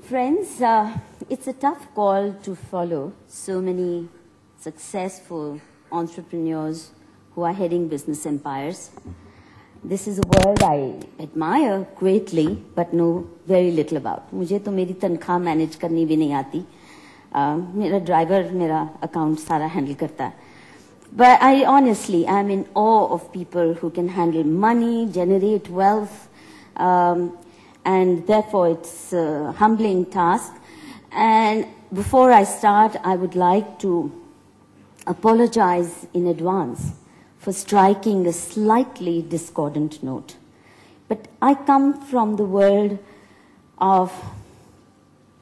Friends, it's a tough call to follow so many successful entrepreneurs who are heading business empires. This is a world I admire greatly, but know very little about. मुझे तो मेरी तनख्वाह manage करनी भी नहीं आती. मेरा driver मेरा अकाउंट सारा हैंडल करता है. But I honestly am in awe of people who can handle money, generate wealth, and therefore it's a humbling task. And before I start, I would like to apologize in advance for striking a slightly discordant note. But I come from the world of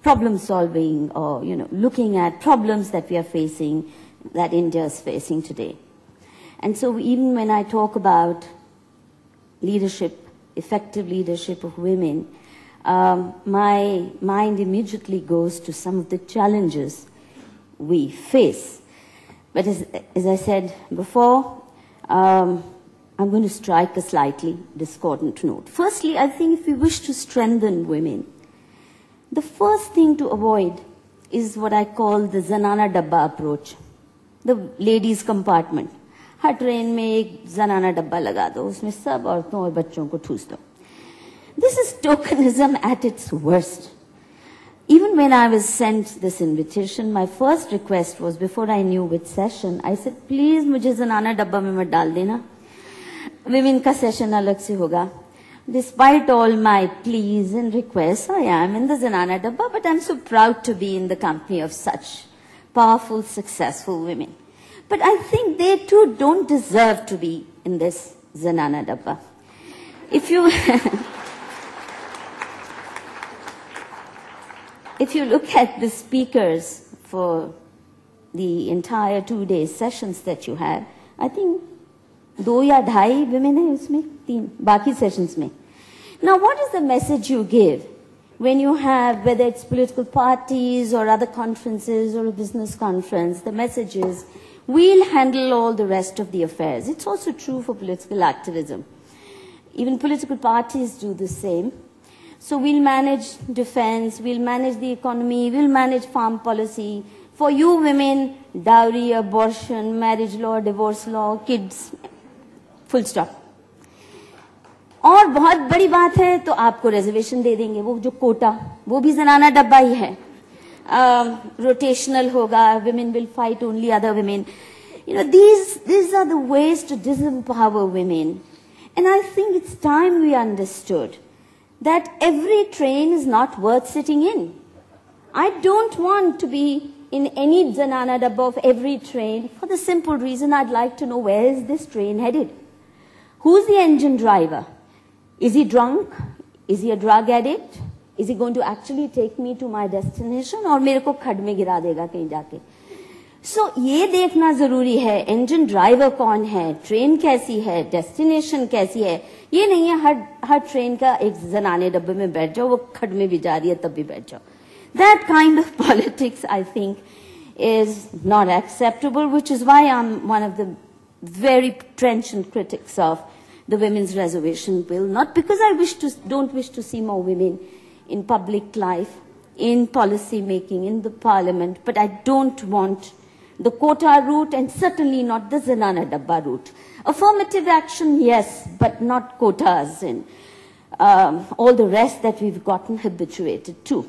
problem solving, or looking at problems that we are facing, that India is facing today. And so even when I talk about leadership, effective leadership of women, my mind immediately goes to some of the challenges we face. But as I said before, I'm going to strike a slightly discordant note. Firstly, I think if we wish to strengthen women, the first thing to avoid is what I call the Zanana Dabba approach, the ladies compartment. Her train में एक जनाना डब्बा लगा दो, उसमें सब औरतों और बच्चों को ठूस दो. This is tokenism at its worst. Even when I was sent this invitation, my first request was, before I knew which session, I said, please मुझे जनाना डब्बा में मत डाल देना. Women का session अलग से होगा. Despite all my pleas and requests, I am in the Zanana Dabba, but I'm so proud to be in the company of such powerful, successful women. But I think they too don't deserve to be in this Zanana Dabba. If you if you look at the speakers for the entire 2-day sessions that you had, I think 2 या 2.5 women हैं उसमें, 3 बाकी sessions में. Now, what is the message you give when you have, whether it's political parties or other conferences or a business conference? The message is, we'll handle all the rest of the affairs. It's also true for political activism. Even political parties do the same. So we'll manage defense, we'll manage the economy, we'll manage farm policy. For you women, dowry, abortion, marriage law, divorce law, kids, full stop. और बहुत बड़ी बात है तो आपको reservation दे देंगे, वो जो कोटा, वो भी जनाना डब्बा ही है. Rotational hoga, women will fight only other women. These are the ways to disempower women. And I think it's time we understood that every train is not worth sitting in. I don't want to be in any Zanana Dabba of every train for the simple reason I'd like to know, where is this train headed? Who's the engine driver? Is he drunk? Is he a drug addict? Is he going to actually take me to my destination, और मेरे को खड्ड में गिरा देगा कहीं जाके? So ये देखना जरूरी है, engine driver कौन है, ट्रेन कैसी है, destination कैसी है. ये नहीं है हर ट्रेन का एक जनाने डब्बे में बैठ जाओ, वो खड्ड में भी जा रही है तब भी बैठ जाओ. That kind of politics, I think, is not acceptable, which is why I'm one of the very trenchant critics of the women's reservation bill. Not because I don't wish to see more women in public life, in policy making, in the parliament, but I don't want the quota route, and certainly not the Zanana Dabba route. Affirmative action, yes, but not quotas and all the rest that we've gotten habituated to.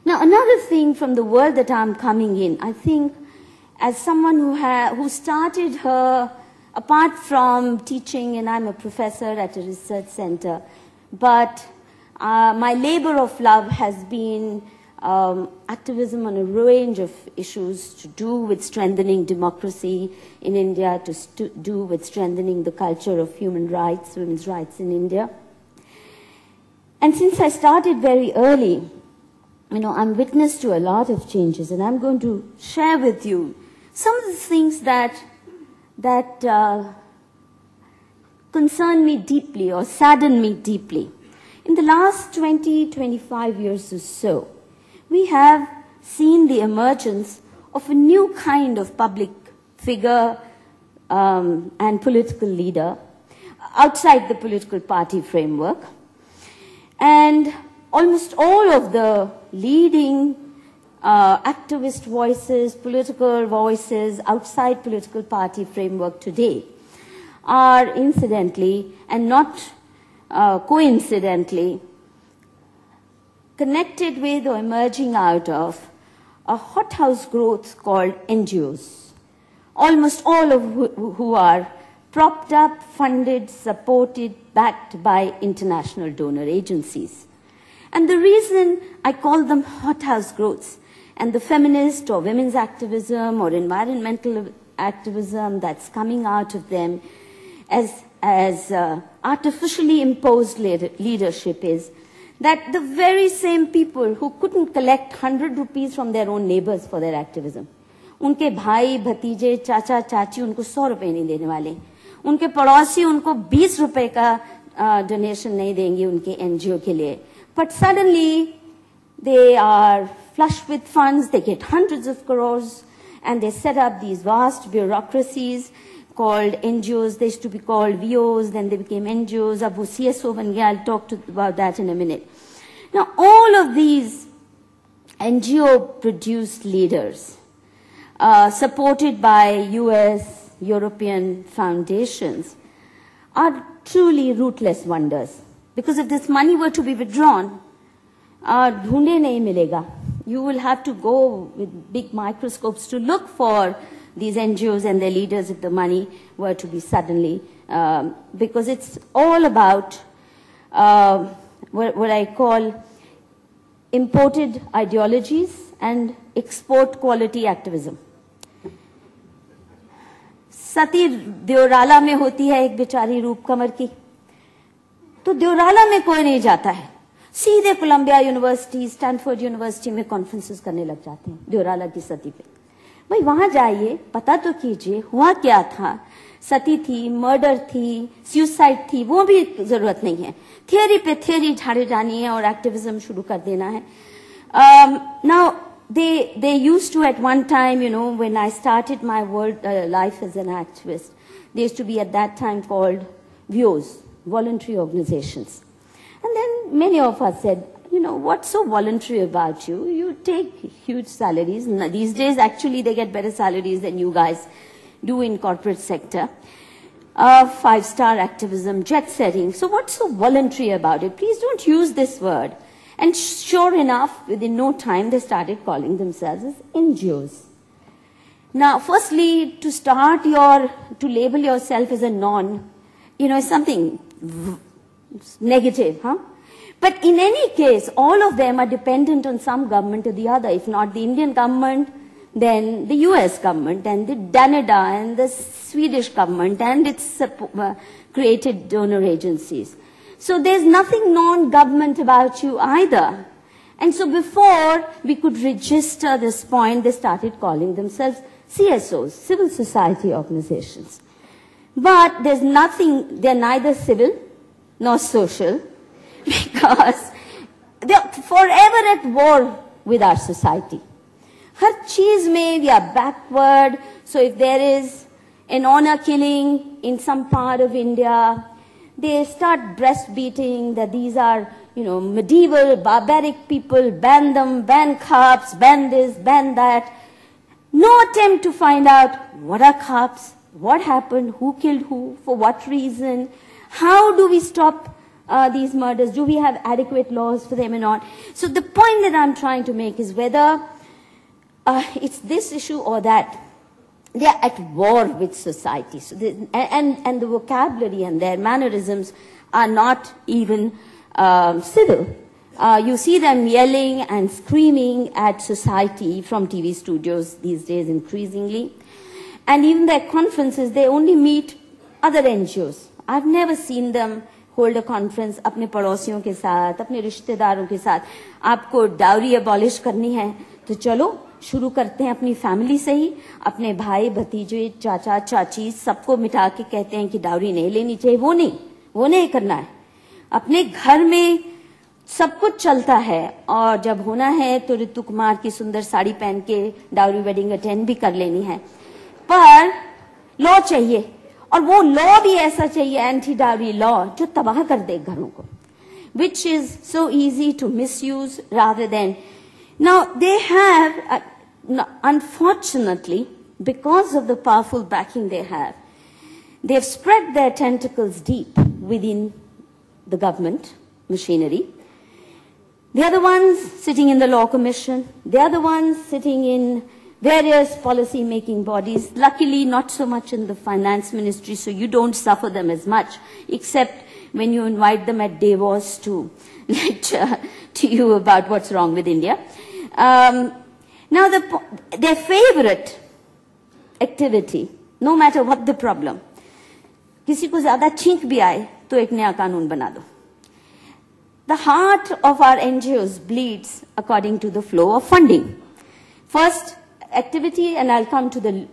Now, another thing from the world that I'm coming in, I think, as someone who started her, apart from teaching, and I'm a professor at a research center, but my labor of love has been activism on a range of issues to do with strengthening democracy in India, to do with strengthening the culture of human rights, women's rights in India. And since I started very early, I'm witness to a lot of changes, and I'm going to share with you some of the things that concern me deeply or sadden me deeply. In the last 20-25 years or so, we have seen the emergence of a new kind of public figure and political leader outside the political party framework. And almost all of the leading activist voices, political voices outside political party framework today are incidentally and not coincidentally connected with or emerging out of a hothouse growth called NGOs, almost all of who are propped up, funded, supported, backed by international donor agencies. And the reason I call them hothouse growths, and the feminist or women's activism or environmental activism that's coming out of them as artificially imposed leadership is that the very same people who couldn't collect 100 rupees from their own neighbors for their activism, उनके भाई भतीजे चाचा चाची उनको 100 रुपए नहीं देने वाले, उनके पड़ोसी उनको 20 रुपए का डोनेशन नहीं देंगे उनके एनजीओ के लिए, but suddenly they are flush with funds, they get hundreds of crores, and they set up these vast bureaucracies called NGOs. They used to be called VOs, then they became NGOs. Ab wo CSO ban gaya. I'll talk about that in a minute. Now, all of these NGO-produced leaders, supported by US, European foundations, are truly rootless wonders. Because if this money were to be withdrawn, ढूंढे नहीं मिलेगा. You will have to go with big microscopes to look for these NGOs and their leaders if the money were to be suddenly, because it's all about what I call imported ideologies and export quality activism. सती देवराला में होती है एक बेचारी रूप कमर की, तो देवराला में कोई नहीं जाता है, सीधे कोलंबिया यूनिवर्सिटी, स्टैनफोर्ड यूनिवर्सिटी में कॉन्फ्रेंसेस करने लग जाते हैं देवराला की सती पे. भाई वहां जाइए, पता तो कीजिए हुआ क्या था. सती थी, मर्डर थी, सुसाइड थी, वो भी जरूरत नहीं है. थियरी पे थियरी झाड़े जानी है और एक्टिविज्म शुरू कर देना है. Now they used to at one time, you know, when I started my life as an activist, they used to be at that time called VOs, voluntary organizations. And then many of us said, you know, what's so voluntary about you? You take huge salaries. These days, actually, they get better salaries than you guys do in corporate sector. 5-star activism, jet setting. So what's so voluntary about it? Please don't use this word. And sure enough, within no time, they started calling themselves as NGOs. Now, firstly, to label yourself as a non, you know, is something negative, huh? But in any case, all of them are dependent on some government or the other. If not the Indian government, then the US government and the Canada and the Swedish government and its created donor agencies. So there's nothing non-government about you either. And so before we could register this point, they started calling themselves CSOs, civil society organizations. But there's nothing, they're neither civil nor social, because they're forever at war with our society. Har cheez mein we are backward. So if there is an honor killing in some part of India, they start breastbeating that these are, you know, medieval, barbaric people, ban them, ban cops, ban this, ban that. No attempt to find out what are cops, what happened, who killed who, for what reason, how do we stop these murders, do we have adequate laws for them or not. So the point that I'm trying to make is whether it's this issue or that, they are at war with society. So and the vocabulary and their mannerisms are not even civil. You see them yelling and screaming at society from TV studios these days increasingly. And even their conferences, they only meet other NGOs. I've never seen them hold a conference अपने पड़ोसियों के साथ, अपने रिश्तेदारों के साथ. आपको dowry abolish करनी है, तो चलो शुरू करते हैं अपनी फैमिली से ही. अपने भाई भतीजे चाचा चाची सबको मिटा के कहते हैं कि डाउरी नहीं लेनी चाहिए. वो नहीं करना है. अपने घर में सब कुछ चलता है, और जब होना है तो ऋतु कुमार की सुंदर साड़ी पहन के डाउरी वेडिंग अटेंड भी कर लेनी है. पर लॉ चाहिए, और वो लॉ भी ऐसा चाहिए, एंटी डाउरी लॉ, जो तबाह कर दे घरों को. which is so easy to misuse rather than... Now, they have, unfortunately, because of the powerful backing they have spread their tentacles deep within the government machinery. They are the ones sitting in the Law Commission. They are the ones sitting in various policy-making bodies. Luckily, not so much in the Finance Ministry, so you don't suffer them as much, except when you invite them at Davos to lecture to you about what's wrong with India. Now, their favorite activity, no matter what the problem, किसी को ज़्यादा छींक भी आए तो एक नया कानून बना दो. The heart of our NGOs bleeds according to the flow of funding. First activity, and I'll come to the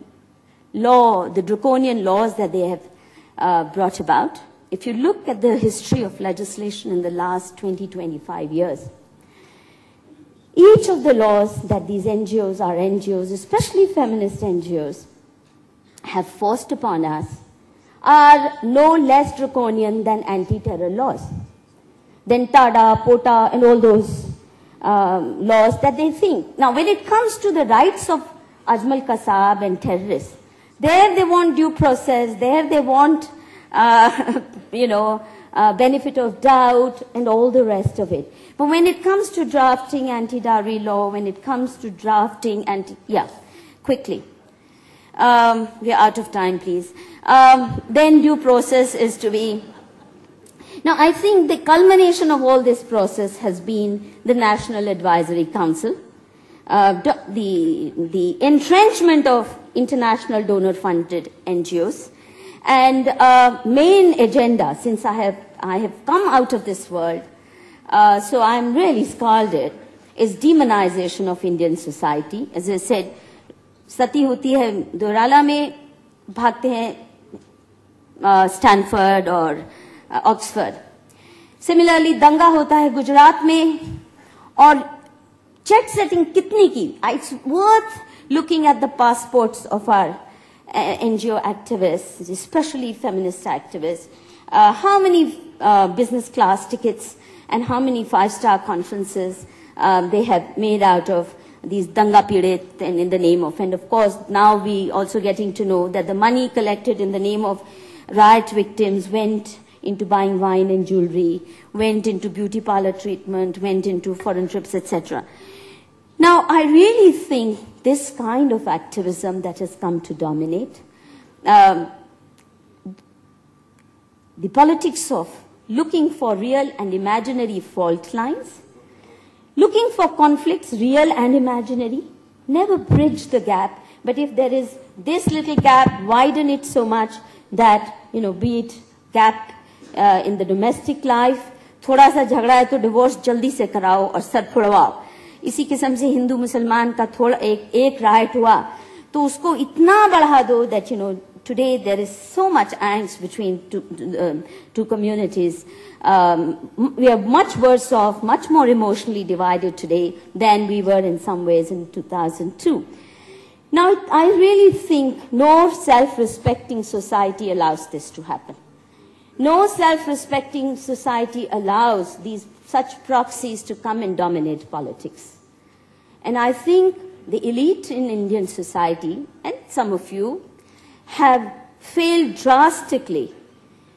law, the draconian laws that they have brought about. If you look at the history of legislation in the last 20-25 years, each of the laws that these NGOs, our NGOs, especially feminist NGOs, have forced upon us are no less draconian than anti-terror laws, than TADA, POTA, and all those laws that they think. Now, when it comes to the rights of Ajmal Kasab and terrorists, there they want due process, there they want, benefit of doubt and all the rest of it. But when it comes to drafting anti-dowry law, when it comes to drafting quickly. We are out of time, please. Then due process is to be... Now, I think the culmination of all this process has been the National Advisory Council, the entrenchment of international donor-funded NGOs, and main agenda, since I have come out of this world, so I'm really scalded, is demonization of Indian society. As I said, सती होती है दोराला में, भागते हैं Stanford और Oxford. Similarly दंगा होता है गुजरात में, और जेट सेटिंग कितनी की. It's worth looking at the passports of our NGO activists, especially feminist activists, how many business class tickets and how many 5-star conferences they have made out of these danga pirit and in the name of, and of course now we also getting to know that the money collected in the name of riot victims went into buying wine and jewelry, went into beauty parlor treatment, went into foreign trips, etc. Now, I really think this kind of activism that has come to dominate, the politics of looking for real and imaginary fault lines, looking for conflicts, real and imaginary, never bridge the gap, but if there is this little gap, widen it so much that, be it gap in the domestic life, थोड़ा सा झगड़ा है तो divorce जल्दी से कराओ और sir फुड़वाओ. इसी किस्म से हिंदू मुसलमान का थोड़ा एक राइट हुआ तो उसको इतना बढ़ा दो that today there is so much angst between two communities. We are much worse off, much more emotionally divided today than we were in some ways in 2002. Now, I really think no self-respecting society allows this to happen. No self-respecting society allows such proxies to come and dominate politics. And I think the elite in Indian society, and some of you, have failed drastically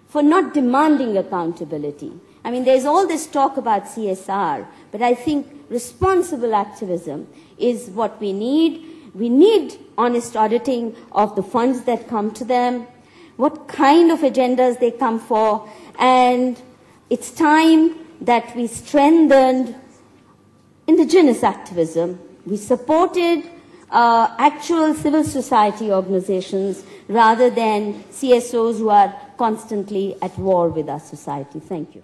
for not demanding accountability. I mean, there's all this talk about CSR, but I think responsible activism is what we need. We need honest auditing of the funds that come to them, what kind of agendas they come for, and it's time that we strengthened indigenous activism. We supported actual civil society organizations rather than CSOs who are constantly at war with our society. Thank you.